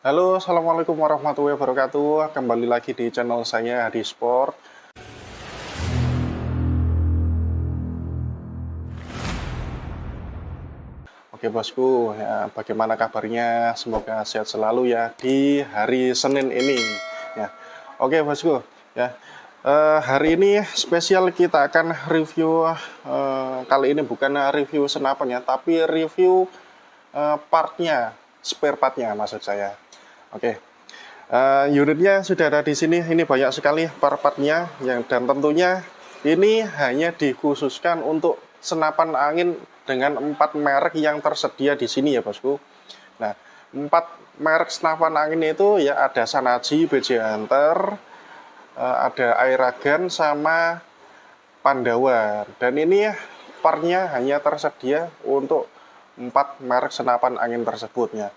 Halo, assalamualaikum warahmatullahi wabarakatuh. Kembali lagi di channel saya Hadi Sport. Oke bosku, ya, bagaimana kabarnya? Semoga sehat selalu ya di hari Senin ini. Ya, oke bosku, ya. Hari ini spesial kita akan review. Kali ini bukan review senapan ya, tapi review partnya, spare partnya maksud saya. Oke. Unitnya sudah ada di sini. Ini banyak sekali part-partnya dan tentunya ini hanya dikhususkan untuk senapan angin dengan 4 merek yang tersedia di sini ya bosku. Nah, 4 merek senapan angin itu ya ada Shanachi, BJ Hunter, ada Airagan sama Pandawa. Dan ini partnya hanya tersedia untuk 4 merek senapan angin tersebutnya.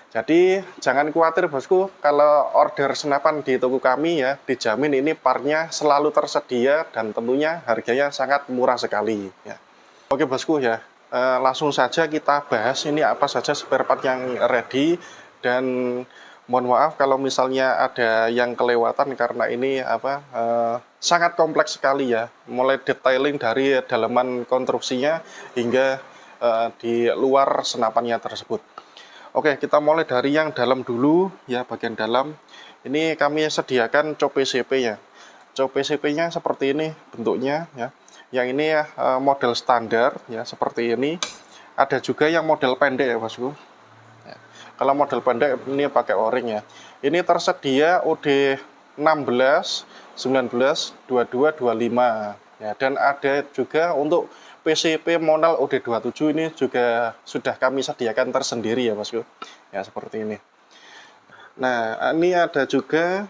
Jadi jangan khawatir bosku, kalau order senapan di toko kami ya dijamin ini partnya selalu tersedia dan tentunya harganya sangat murah sekali ya. Oke bosku ya, langsung saja kita bahas ini apa saja spare part yang ready, dan mohon maaf kalau misalnya ada yang kelewatan karena ini sangat kompleks sekali ya, mulai detailing dari dalaman konstruksinya hingga di luar senapannya tersebut. Oke, kita mulai dari yang dalam dulu ya, bagian dalam. Ini kami sediakan cop PCP ya. Cop PCP-nya seperti ini bentuknya ya. Yang ini ya model standar ya seperti ini. Ada juga yang model pendek ya bosku. Ya. Kalau model pendek ini pakai o-ring ya. Ini tersedia OD 16, 19, 22, 25 ya, dan ada juga untuk PCP model OD27 ini juga sudah kami sediakan tersendiri ya bosku. Ya seperti ini. Nah, ini ada juga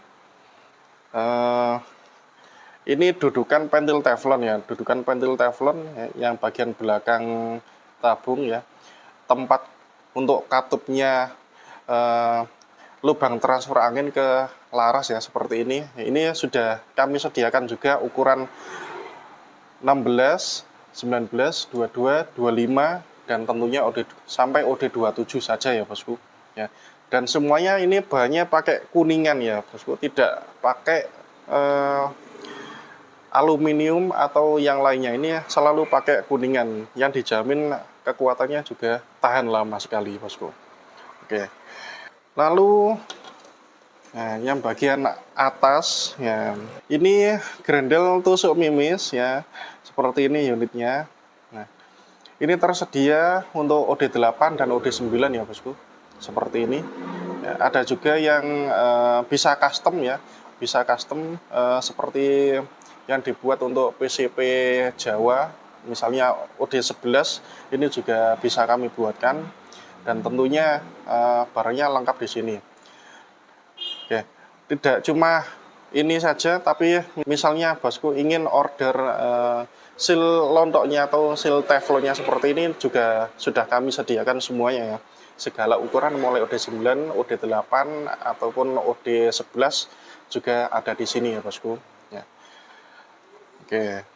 ini dudukan pentil teflon ya, dudukan pentil teflon ya, yang bagian belakang tabung ya. Tempat untuk katupnya lubang transfer angin ke laras ya seperti ini. Ini sudah kami sediakan juga ukuran 16, 19, 22, 25 dan tentunya sampai OD27 saja ya bosku ya. Dan semuanya ini bahannya pakai kuningan ya bosku, tidak pakai aluminium atau yang lainnya. Ini selalu pakai kuningan yang dijamin kekuatannya juga tahan lama sekali bosku. Oke. Lalu yang bagian atas ya, ini grendel tusuk mimis ya, seperti ini unitnya. Nah, ini tersedia untuk OD8 dan OD9 ya bosku, seperti ini ya. Ada juga yang bisa custom ya, bisa custom seperti yang dibuat untuk PCP Jawa, misalnya OD11 ini juga bisa kami buatkan, dan tentunya barangnya lengkap di sini. Oke, tidak cuma ini saja, tapi misalnya bosku ingin order seal lontoknya atau seal teflonnya seperti ini juga sudah kami sediakan semuanya ya. Segala ukuran mulai OD9, OD8 ataupun OD11 juga ada di sini ya bosku ya. Oke.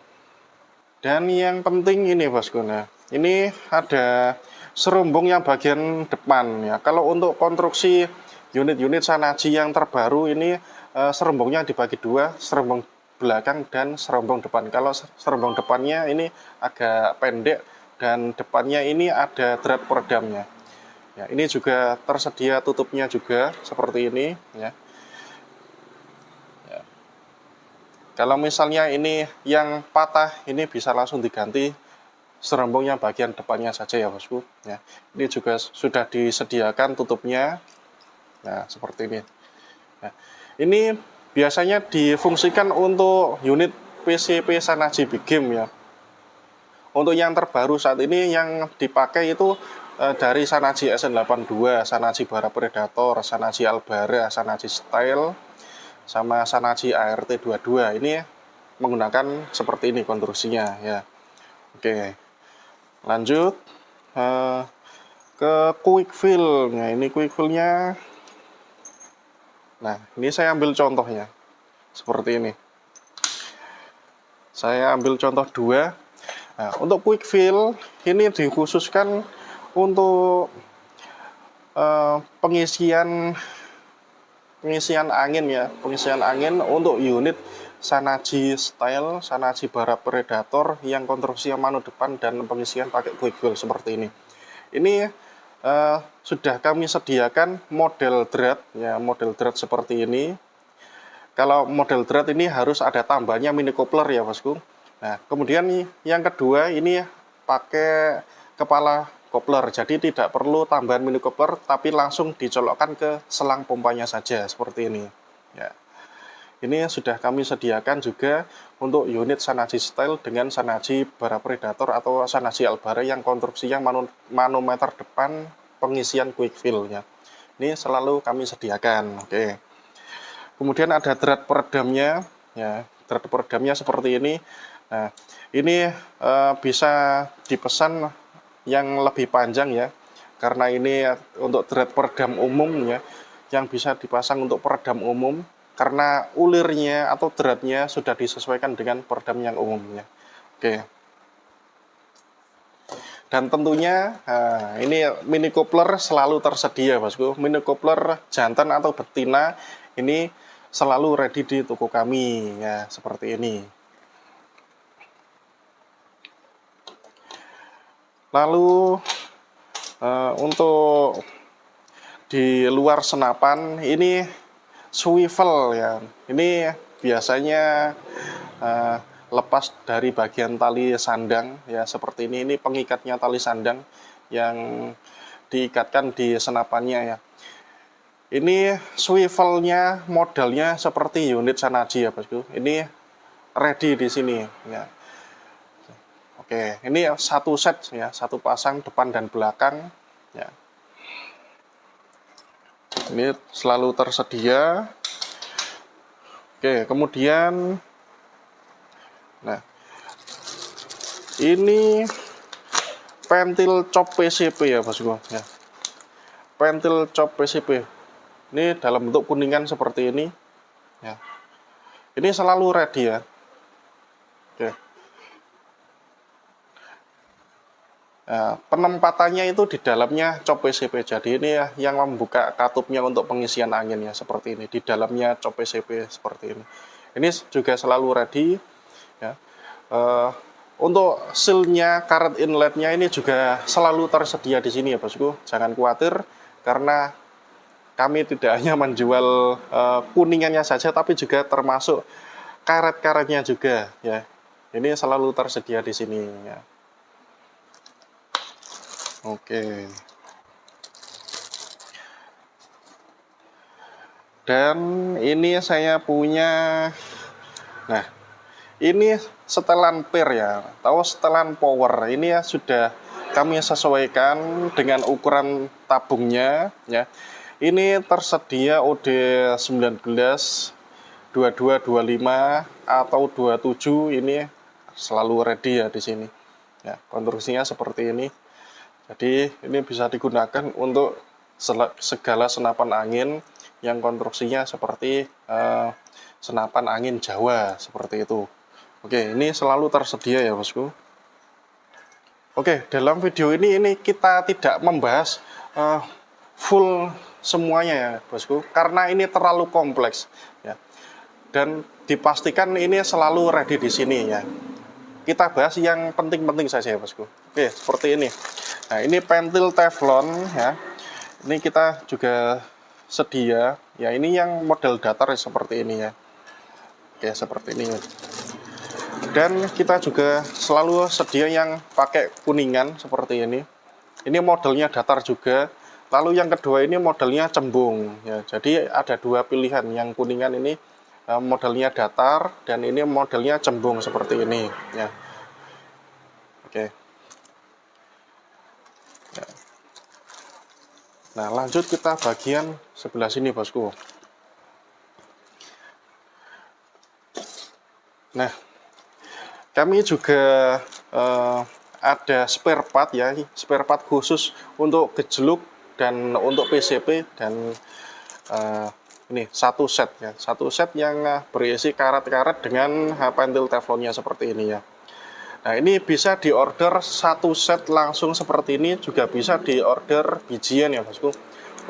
Dan yang penting ini bosku, nah ini ada serumbung yang bagian depan ya. Kalau untuk konstruksi unit-unit Shanachi yang terbaru ini serumbungnya dibagi dua, serumbung belakang dan serumbung depan. Kalau serumbung depannya ini agak pendek dan depannya ini ada drat peredamnya. Ya, ini juga tersedia tutupnya juga seperti ini ya. Ya. Kalau misalnya ini yang patah, ini bisa langsung diganti serumbungnya bagian depannya saja ya bosku ya. Ini juga sudah disediakan tutupnya. Nah, seperti ini. Nah, ini biasanya difungsikan untuk unit PCP Shanachi Big Game ya. Untuk yang terbaru saat ini yang dipakai itu dari Shanachi SN82, Shanachi Bara Predator, Shanachi Albara, Shanachi Style, sama Shanachi ART22. Ini menggunakan seperti ini konstruksinya ya. Oke, lanjut ke quick fill. Nah, ini quick fill-nya. Nah, ini saya ambil contohnya seperti ini. Saya ambil contoh dua. Nah, untuk quick fill ini dikhususkan untuk pengisian pengisian angin ya, pengisian angin untuk unit Shanachi Style, Shanachi Bara Predator yang konstruksinya manu depan dan pengisian pakai quick fill seperti ini. Ini sudah kami sediakan model drat ya, model drat seperti ini. Kalau model drat ini harus ada tambahnya mini coupler ya bosku. Nah, kemudian yang kedua ini pakai kepala coupler, jadi tidak perlu tambahan mini coupler, tapi langsung dicolokkan ke selang pompanya saja seperti ini. Ya, ini sudah kami sediakan juga untuk unit Shanachi Style dengan Shanachi Bara Predator atau Shanachi Albara yang konstruksinya manometer depan pengisian quick fill ya. Ini selalu kami sediakan. Oke. Kemudian ada drat peredamnya ya, drat peredamnya seperti ini. Nah, ini bisa dipesan yang lebih panjang ya, karena ini untuk drat peredam umum ya, yang bisa dipasang untuk peredam umum, karena ulirnya atau dratnya sudah disesuaikan dengan peredam yang umumnya. Oke. Dan tentunya ini mini coupler selalu tersedia bosku. Mini coupler jantan atau betina ini selalu ready di toko kami ya, seperti ini. Lalu untuk di luar senapan ini swivel ya. Ini biasanya lepas dari bagian tali sandang ya, seperti ini. Ini pengikatnya tali sandang yang diikatkan di senapannya ya. Ini swivelnya modelnya seperti unit Shanachi ya bosku. Ini ready di sini ya. Oke, ini satu set ya, satu pasang depan dan belakang ya. Ini selalu tersedia. Oke, kemudian nah, ini pentil cop PCP ya bosku ya. Pentil cop PCP. Ini dalam bentuk kuningan seperti ini ya. Ini selalu ready ya. Oke. Nah, penempatannya itu di dalamnya cop PCP. Jadi ini ya, yang membuka katupnya untuk pengisian angin ya, seperti ini. Di dalamnya cop PCP seperti ini. Ini juga selalu ready ya. Untuk sealnya, karet inletnya ini juga selalu tersedia di sini ya bosku. Jangan khawatir, karena kami tidak hanya menjual kuningannya saja, tapi juga termasuk karet-karetnya juga ya. Ini selalu tersedia di sini ya. Oke. Dan ini saya punya, nah ini setelan per ya, tahu setelan power. Ini ya sudah kami sesuaikan dengan ukuran tabungnya ya. Ini tersedia OD 19, 22, 25 atau 27, ini selalu ready ya di sini. Ya, konstruksinya seperti ini. Jadi ini bisa digunakan untuk segala senapan angin yang konstruksinya seperti senapan angin Jawa seperti itu. Oke, ini selalu tersedia ya bosku. Oke, dalam video ini kita tidak membahas full semuanya ya bosku, karena ini terlalu kompleks ya. Dan dipastikan ini selalu ready di sini ya. Kita bahas yang penting-penting saja ya bosku. Oke, seperti ini. Nah, ini pentil teflon ya. Ini kita juga sedia ya, ini yang model datar ya, seperti ini ya. Oke, seperti ini. Dan kita juga selalu sedia yang pakai kuningan seperti ini. Ini modelnya datar juga. Lalu yang kedua ini modelnya cembung ya. Jadi ada dua pilihan. Yang kuningan ini modelnya datar, dan ini modelnya cembung seperti ini ya. Oke. Ya. Nah, lanjut kita bagian sebelah sini bosku. Nah, kami juga ada spare part ya, spare part khusus untuk gejluk dan untuk PCP, dan ini satu set ya, satu set yang berisi karet-karet dengan pentil teflonnya seperti ini ya. Nah, ini bisa diorder satu set langsung seperti ini, juga bisa diorder bijian ya bosku.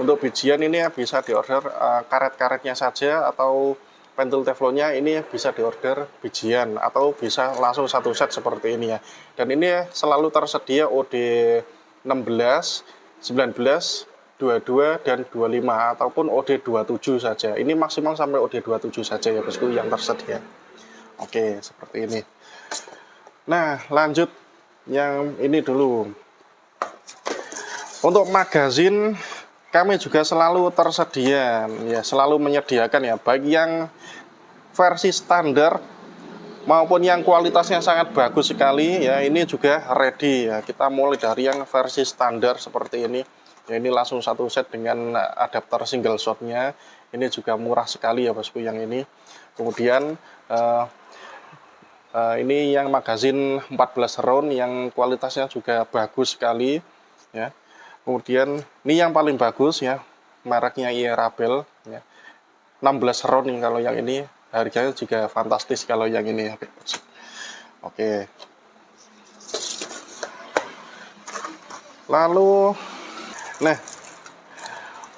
Untuk bijian ini bisa diorder karet-karetnya saja, atau pentil teflonnya ini bisa diorder bijian, atau bisa langsung satu set seperti ini ya. Dan ini selalu tersedia OD 16, 19, 22 dan 25, ataupun OD 27 saja. Ini maksimal sampai OD 27 saja ya bosku yang tersedia. Oke, seperti ini. Nah, lanjut yang ini dulu. Untuk magazin kami juga selalu tersedia ya, selalu menyediakan ya, baik yang versi standar maupun yang kualitasnya sangat bagus sekali ya. Ini juga ready ya. Kita mulai dari yang versi standar seperti ini ya, ini langsung satu set dengan adapter single shotnya. Ini juga murah sekali ya bosku yang ini. Kemudian ini yang magazin 14 round yang kualitasnya juga bagus sekali ya. Kemudian ini yang paling bagus ya, mereknya Ierabel ya. 16 round nih kalau yang ini, harganya juga fantastis kalau yang ini. Oke. Lalu nah,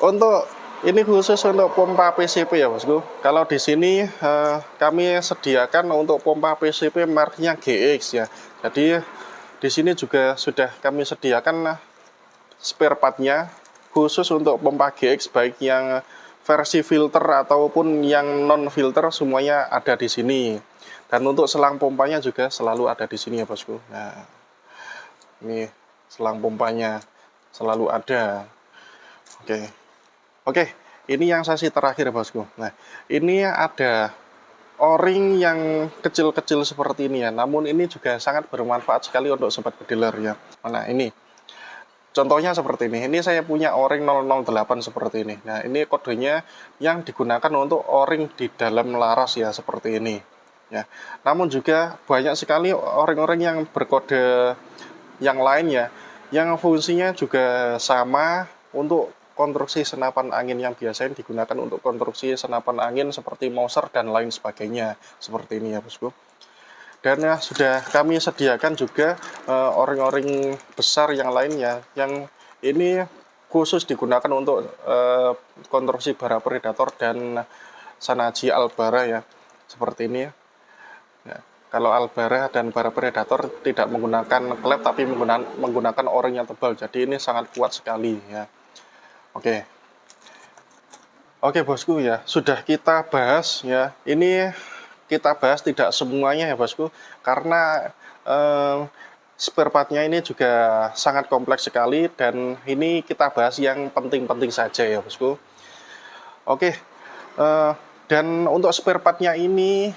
untuk ini khusus untuk pompa PCP ya bosku. Kalau di sini kami sediakan untuk pompa PCP mereknya GX ya. Jadi di sini juga sudah kami sediakan spare partnya khusus untuk pompa GX, baik yang versi filter ataupun yang non filter, semuanya ada di sini. Dan untuk selang pompanya juga selalu ada di sini ya bosku. Nah, ini selang pompanya selalu ada. Oke, ini yang sesi terakhir bosku. Nah, ini ada o-ring yang kecil-kecil seperti ini ya. Namun ini juga sangat bermanfaat sekali untuk sobat pediler ya. Nah, ini contohnya seperti ini. Ini saya punya o-ring 008 seperti ini. Nah, ini kodenya yang digunakan untuk o-ring di dalam laras ya, seperti ini. Ya. Namun juga banyak sekali o-ring-o-ring yang berkode yang lain ya, yang fungsinya juga sama untuk konstruksi senapan angin yang biasanya digunakan untuk konstruksi senapan angin seperti Mauser dan lain sebagainya. Seperti ini ya, bosku. Dan ya, sudah kami sediakan juga o-ring-o-ring besar yang lainnya, yang ini khusus digunakan untuk konstruksi bara predator dan Shanachi Albara ya, seperti ini ya. Ya, kalau Albara dan bara predator tidak menggunakan klep, tapi menggunakan o-ring yang tebal, jadi ini sangat kuat sekali ya. Oke bosku ya, sudah kita bahas ya. Ini kita bahas tidak semuanya ya bosku, karena spare partnya ini juga sangat kompleks sekali, dan ini kita bahas yang penting-penting saja ya bosku. Oke, dan untuk spare partnya ini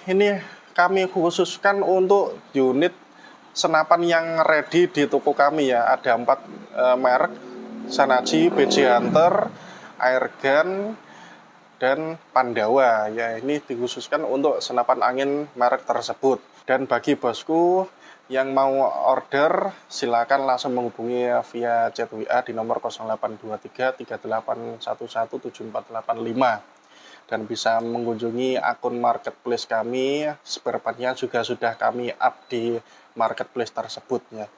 kami khususkan untuk unit senapan yang ready di toko kami ya. Ada 4 merek: Shanachi, BJ Hunter, Airgun, dan Pandawa ya. Ini dikhususkan untuk senapan angin merek tersebut. Dan bagi bosku yang mau order, silakan langsung menghubungi via chat WA di nomor 0823 3811 7485, dan bisa mengunjungi akun marketplace kami. Spare partnya juga sudah kami up di marketplace tersebut ya.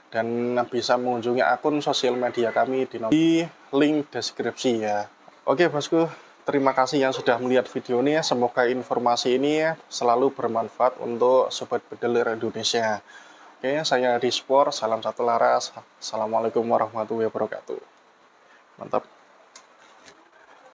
Dan bisa mengunjungi akun sosial media kami di link deskripsi ya. Oke bosku, terima kasih yang sudah melihat video ini. Semoga informasi ini selalu bermanfaat untuk sobat pediler Indonesia. Oke, saya Dispor, salam satu laras. Assalamualaikum warahmatullahi wabarakatuh. Mantap.